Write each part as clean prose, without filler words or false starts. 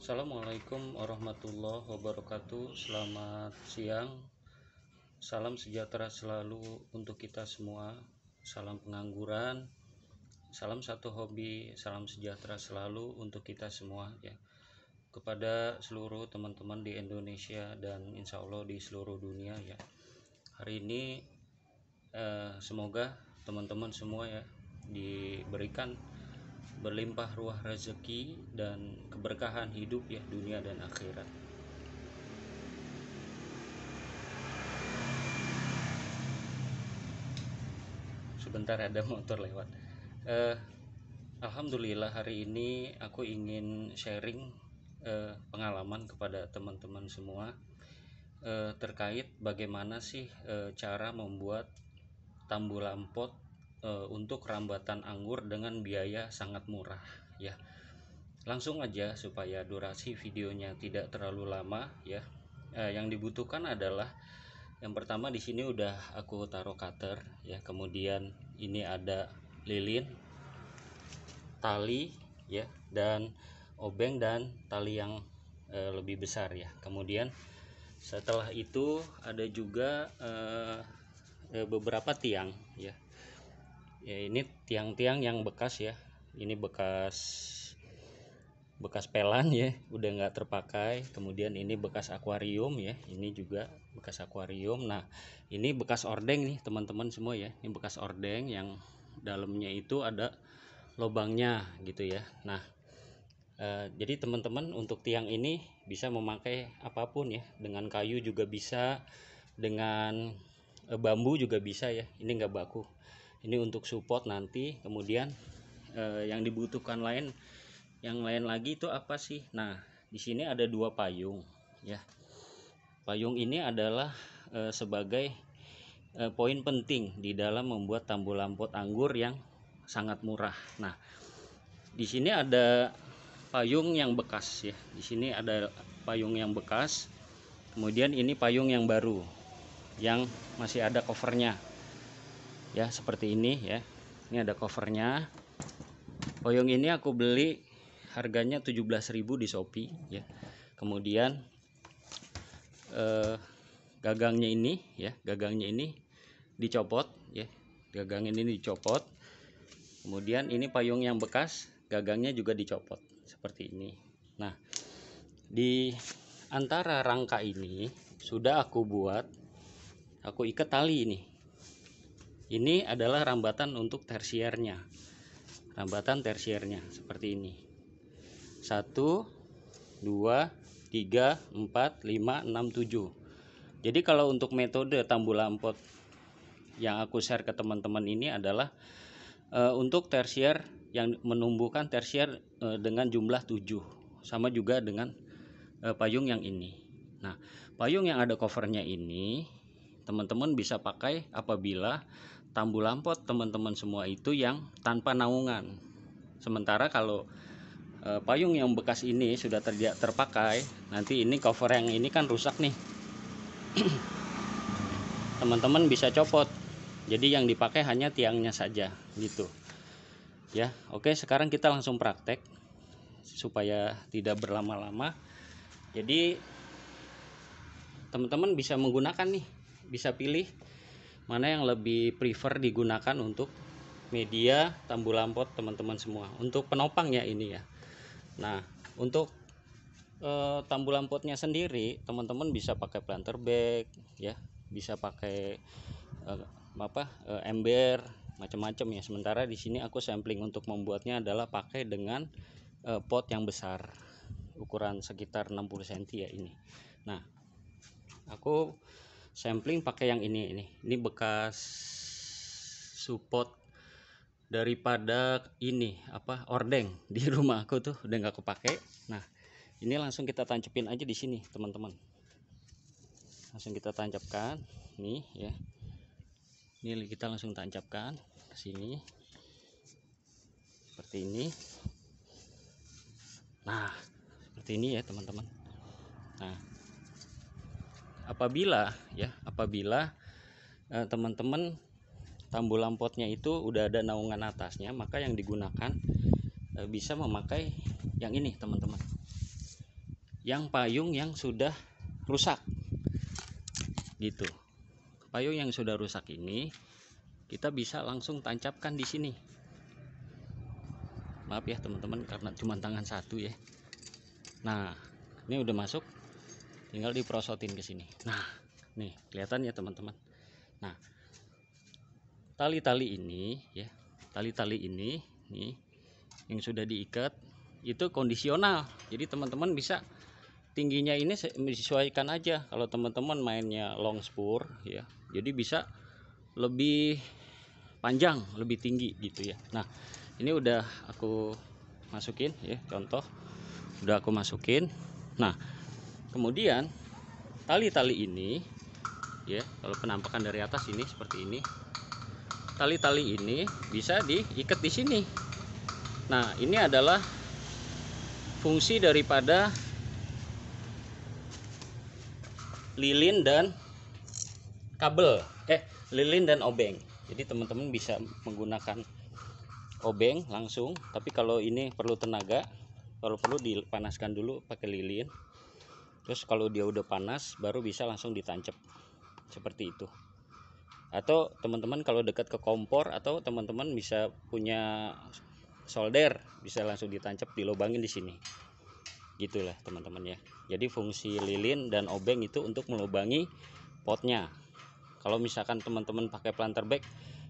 Assalamualaikum warahmatullahi wabarakatuh. Selamat siang. Salam sejahtera selalu untuk kita semua. Salam pengangguran. Salam satu hobi. Salam sejahtera selalu untuk kita semua ya. Kepada seluruh teman-teman di Indonesia dan insya Allah di seluruh dunia ya. Hari ini semoga teman-teman semua ya diberikan berlimpah ruah rezeki dan keberkahan hidup ya, dunia dan akhirat. Sebentar ada motor lewat. Alhamdulillah hari ini aku ingin sharing pengalaman kepada teman-teman semua terkait bagaimana sih cara membuat tambulan pot untuk rambatan anggur dengan biaya sangat murah ya. Langsung aja supaya durasi videonya tidak terlalu lama ya. Yang dibutuhkan adalah yang pertama di sini udah aku taruh cutter ya, kemudian ini ada lilin, tali ya, dan obeng dan tali yang lebih besar ya. Kemudian setelah itu ada juga beberapa tiang ya. Ya ini tiang-tiang yang bekas ya, ini bekas pelan ya, udah nggak terpakai. Kemudian ini bekas akuarium ya, ini juga bekas akuarium. Nah ini bekas ordeng nih teman-teman semua ya, ini bekas ordeng yang dalamnya itu ada lubangnya gitu ya. Nah jadi teman-teman untuk tiang ini bisa memakai apapun ya, dengan kayu juga bisa, dengan bambu juga bisa ya, ini nggak baku. Ini untuk support nanti. Kemudian yang dibutuhkan yang lain lagi itu apa sih? Nah di sini ada dua payung ya. Payung ini adalah sebagai poin penting di dalam membuat tambulan pot anggur yang sangat murah. Nah di sini ada payung yang bekas ya, di sini ada payung yang bekas, kemudian ini payung yang baru yang masih ada covernya ya, seperti ini ya. Ini ada covernya. Payung ini aku beli harganya 17.000 di Shopee ya. Kemudian gagangnya ini ya, gagangnya ini dicopot ya, gagangnya ini dicopot. Kemudian ini payung yang bekas, gagangnya juga dicopot seperti ini. Nah di antara rangka ini sudah aku ikat tali ini. Ini adalah rambatan untuk tersiernya, rambatan tersiernya seperti ini. 1 2 3 4 5 6 7. Jadi kalau untuk metode tambulan pot yang aku share ke teman-teman ini adalah untuk tersier yang menumbuhkan tersier dengan jumlah 7, sama juga dengan payung yang ini. Nah payung yang ada covernya ini teman-teman bisa pakai apabila tambulan pot teman-teman semua itu yang tanpa naungan. Sementara kalau payung yang bekas ini sudah tidak terpakai, nanti ini cover yang ini kan rusak nih. Teman-teman bisa copot, jadi yang dipakai hanya tiangnya saja gitu ya. Oke, sekarang kita langsung praktek supaya tidak berlama-lama. Jadi teman-teman bisa menggunakan nih, bisa pilih mana yang lebih prefer digunakan untuk media tambulan pot teman-teman semua, untuk penopangnya ini ya. Nah untuk tambulan potnya sendiri teman-teman bisa pakai planter bag ya, bisa pakai ember macam-macam ya. Sementara di sini aku sampling untuk membuatnya adalah pakai dengan pot yang besar, ukuran sekitar 60 cm ya ini. Nah aku sampling pakai yang ini bekas support daripada ini ordeng di rumah aku tuh udah nggak kepake. Nah ini langsung kita tancapin aja di sini teman-teman, langsung kita tancapkan nih ya. Ini kita langsung tancapkan ke sini seperti ini. Nah seperti ini ya teman-teman. Nah apabila teman-teman tambulan potnya itu udah ada naungan atasnya, maka yang digunakan bisa memakai yang ini teman-teman. yang payung yang sudah rusak gitu. Payung yang sudah rusak ini kita bisa langsung tancapkan di sini. Maaf ya teman-teman karena cuma tangan satu ya. Nah, ini udah masuk, tinggal diprosotin ke sini. Nah, nih kelihatan ya teman-teman. Nah, tali-tali ini ya, tali-tali ini nih yang sudah diikat itu kondisional. Jadi teman-teman bisa tingginya ini menyesuaikan aja. Kalau teman-teman mainnya long spur ya, jadi bisa lebih panjang, lebih tinggi gitu ya. Nah, ini udah aku masukin ya, contoh udah aku masukin. Nah, kemudian tali-tali ini ya, kalau penampakan dari atas ini seperti ini, tali-tali ini bisa diikat di sini. Nah, ini adalah fungsi daripada lilin dan kabel, lilin dan obeng. Jadi teman-teman bisa menggunakan obeng langsung, tapi kalau ini perlu tenaga, kalau perlu dipanaskan dulu pakai lilin. Terus kalau dia udah panas baru bisa langsung ditancap seperti itu. Atau teman-teman kalau dekat ke kompor, atau teman-teman bisa punya solder, bisa langsung ditancap, dilobangin di sini. Gitulah teman-teman ya. Jadi fungsi lilin dan obeng itu untuk melubangi potnya. Kalau misalkan teman-teman pakai planter bag,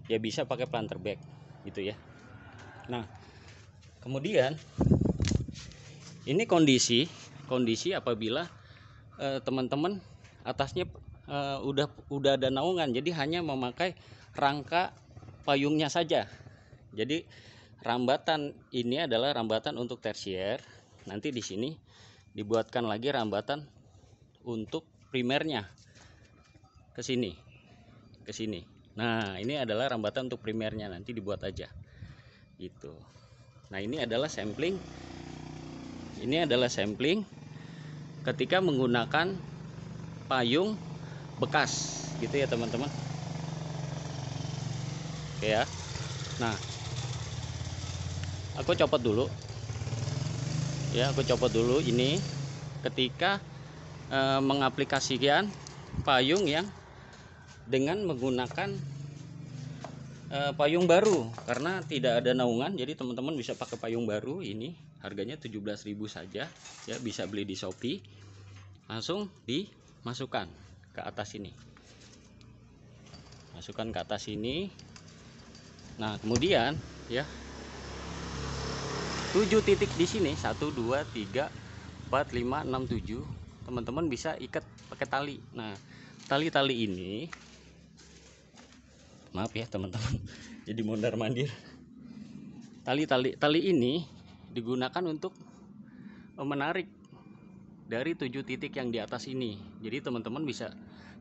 ya bisa pakai planter bag gitu ya. Nah, kemudian ini kondisi apabila teman-teman atasnya udah ada naungan, jadi hanya memakai rangka payungnya saja. Jadi rambatan ini adalah rambatan untuk tersier. Nanti di sini dibuatkan lagi rambatan untuk primernya ke sini. Nah, ini adalah rambatan untuk primernya, nanti dibuat aja gitu. Nah, ini adalah sampling. Ini adalah sampling ketika menggunakan payung bekas gitu ya teman-teman. Oke ya. Nah, aku copot dulu. Ya, aku copot dulu ini ketika mengaplikasikan payung yang dengan menggunakan payung baru, karena tidak ada naungan. Jadi teman-teman bisa pakai payung baru. Ini harganya 17.000 saja ya, bisa beli di Shopee. Langsung dimasukkan ke atas ini, masukkan ke atas ini. Nah, kemudian ya 7 titik di sini, 1 2 3 4 5 6 7, teman-teman bisa ikat pakai tali. Nah, tali-tali ini, maaf ya teman-teman, jadi mondar-mandir. Tali ini digunakan untuk menarik dari 7 titik yang di atas ini. Jadi teman-teman bisa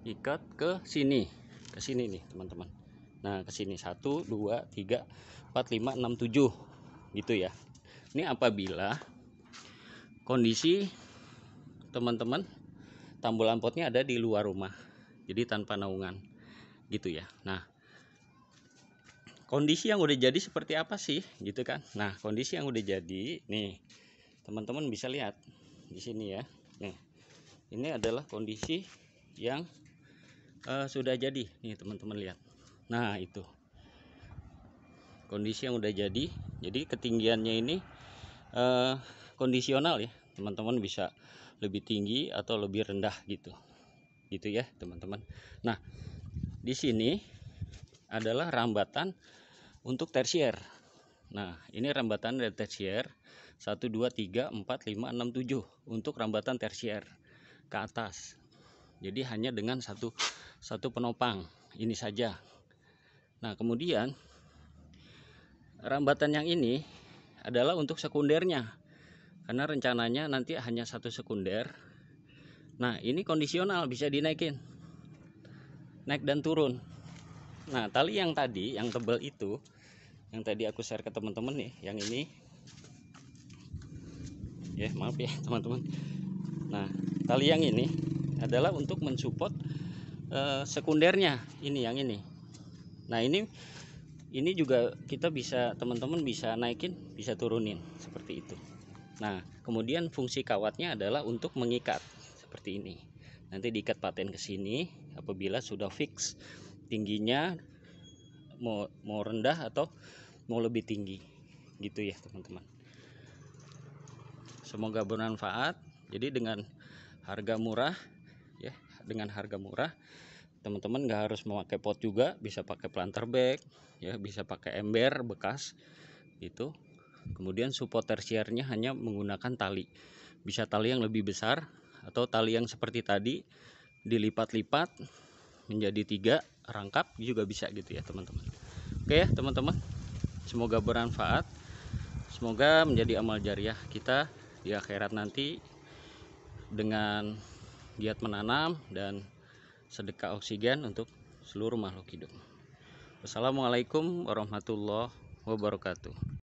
ikat ke sini nih teman-teman. Nah, ke sini 1 2 3 4 5 6 7 gitu ya. Ini apabila kondisi teman-teman tambolan potnya ada di luar rumah, jadi tanpa naungan gitu ya. Nah, kondisi yang udah jadi seperti apa sih gitu kan. Nah, kondisi yang udah jadi nih teman-teman bisa lihat di sini ya. Nih, ini adalah kondisi yang sudah jadi nih teman-teman lihat. Nah, itu kondisi yang udah jadi. Jadi ketinggiannya ini kondisional ya, teman-teman bisa lebih tinggi atau lebih rendah gitu ya teman-teman. Nah, di sini adalah rambatan untuk tersier. Nah, ini rambatan dari tersier 1 2 3 4 5 6 7 untuk rambatan tersier ke atas. Jadi hanya dengan satu penopang ini saja. Nah, kemudian rambatan yang ini adalah untuk sekundernya, karena rencananya nanti hanya 1 sekunder. Nah, ini kondisional, bisa dinaikin, naik dan turun. Nah, tali yang tadi yang tebal itu, yang tadi aku share ke teman-teman nih, yang ini ya, maaf ya teman-teman. Nah, tali yang ini adalah untuk mensupport sekundernya, ini yang ini. Nah, ini juga kita bisa, teman-teman bisa naikin, bisa turunin seperti itu. Nah, Kemudian fungsi kawatnya adalah untuk mengikat seperti ini. Nanti diikat paten ke sini apabila sudah fix tingginya mau rendah atau mau lebih tinggi gitu ya teman-teman. Semoga bermanfaat. Jadi dengan harga murah ya, dengan harga murah teman-teman nggak harus memakai pot juga, bisa pakai planter bag ya, bisa pakai ember bekas itu. Kemudian support tersiernya hanya menggunakan tali, bisa tali yang lebih besar atau tali yang seperti tadi dilipat-lipat menjadi 3 rangkap juga bisa gitu ya teman-teman. Oke ya teman-teman, semoga bermanfaat, semoga menjadi amal jariah kita di akhirat nanti dengan giat menanam dan sedekah oksigen untuk seluruh makhluk hidup. Wassalamualaikum warahmatullahi wabarakatuh.